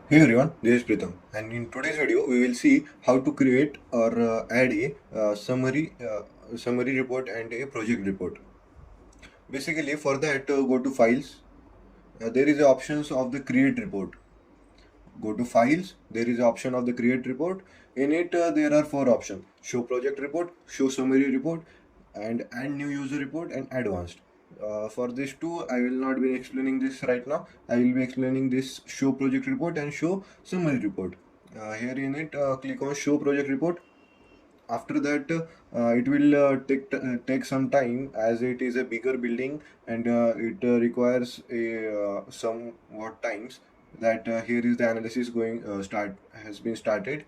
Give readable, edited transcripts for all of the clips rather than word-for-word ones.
Hey everyone, this is Pritham, and in today's video, we will see how to create or add a summary report and a project report. Basically, for that, go to Files. There is a options of the Create report. Go to Files. There is a option of the Create report. In it, there are four options: Show project report, Show summary report, and Add new user report and Advanced. For these two, I will not be explaining this right now. I will be explaining this Show project report and Show summary report. Here in it, click on Show project report. After that, it will take some time as it is a bigger building, and it requires a somewhat times. That here is the analysis going start has been started.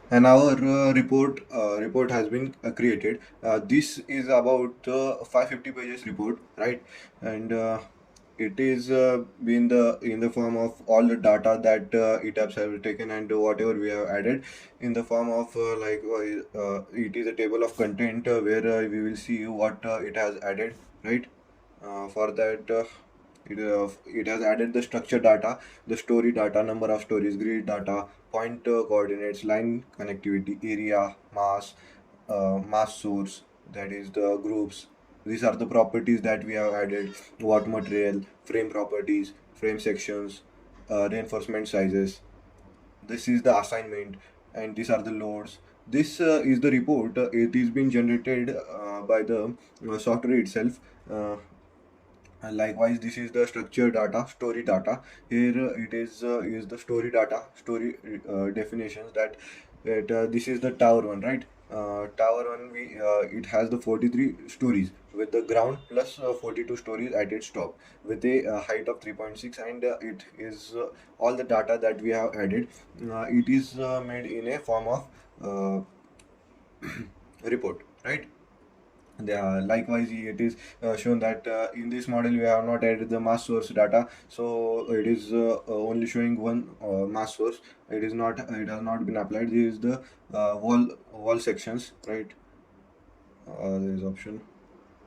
And our report has been created. This is about 550 pages report, right? And it is in the form of all the data that ETABS have taken, and whatever we have added in the form of it is a table of content where we will see what it has added, right? For that, it has added the structure data, the story data, number of stories, grid data, point coordinates, line connectivity, area, mass source, that is the groups. These are the properties that we have added: what material, frame properties, frame sections, reinforcement sizes. This is the assignment, and these are the loads. This is the report. It is being generated by the software itself. And likewise, this is the structure data, story data. Here it is the story data, story definitions. This is the tower one, right? Tower one, we it has the 43 stories with the ground plus 42 stories at its top with a height of 3.6, and it is all the data that we have added. It is made in a form of report, right? Likewise, it is shown that in this model we have not added the mass source data, so it is only showing one mass source. It has not been applied. This is the wall sections, right? There is option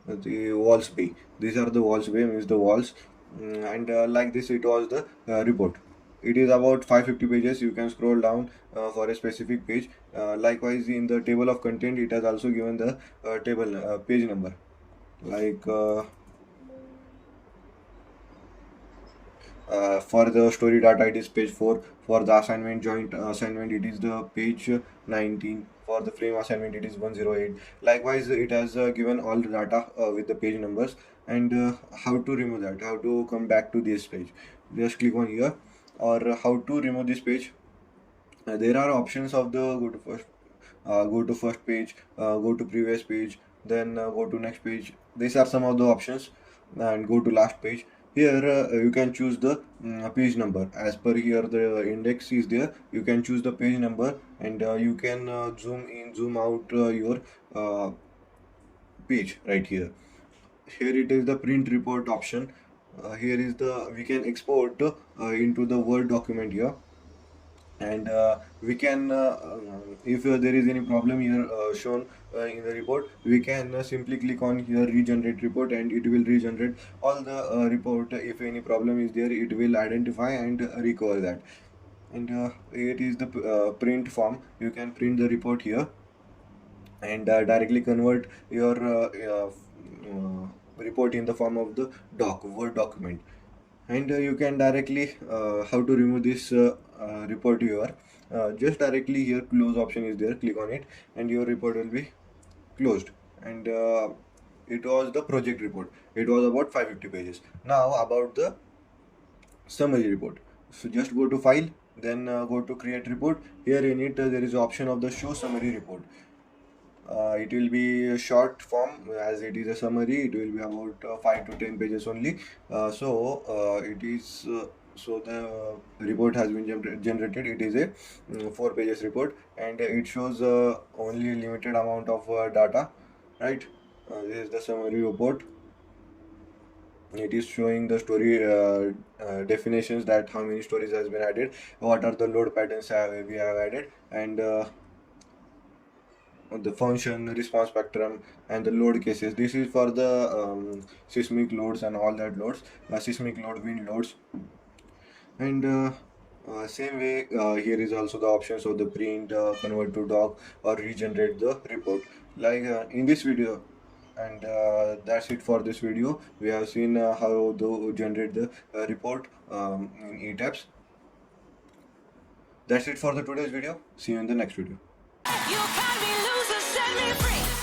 the walls B. These are the walls B, means the walls. And like this, it was the report. It is about 550 pages. You can scroll down for a specific page. Likewise, in the table of content, it has also given the table page number. Like for the story data, it is page 4. For the assignment, joint assignment, it is the page 19. For the frame assignment, it is 108. Likewise, it has given all the data with the page numbers. And how to remove that, how to come back to this page. Just click on here. Or how to remove this page. There are options of the go to first page, go to previous page, then go to next page. These are some of the options. And go to last page. Here you can choose the page number. As per here the index is there, you can choose the page number, and you can zoom in, zoom out your uh, page right here. Here it is the print report option. Here is the we can export into the Word document here. And we can if there is any problem here shown in the report, we can simply click on here regenerate report, and it will regenerate all the report. If any problem is there, it will identify and recover that. And it is the print form. You can print the report here, and directly convert your report in the form of the Word document. And you can directly how to remove this report here. Just directly here close option is there, click on it, and your report will be closed. And it was the project report. It was about 550 pages. Now about the summary report. So just go to file, then go to create report. Here in it there is option of the show summary report. It will be a short form, as it is a summary. It will be about 5 to 10 pages only. So the report has been generated. It is a 4 pages report, and it shows only a limited amount of data, right? This is the summary report. It is showing the story definitions, that how many stories has been added, what are the load patterns we have added, and the function, response spectrum, and the load cases. This is for the seismic loads and all that loads, seismic load, wind loads, and same way here is also the options of the print, convert to doc, or regenerate the report. Like in this video, and that's it for this video. We have seen how to generate the report in ETABS. That's it for the today's video. See you in the next video. You can be loser, set me free.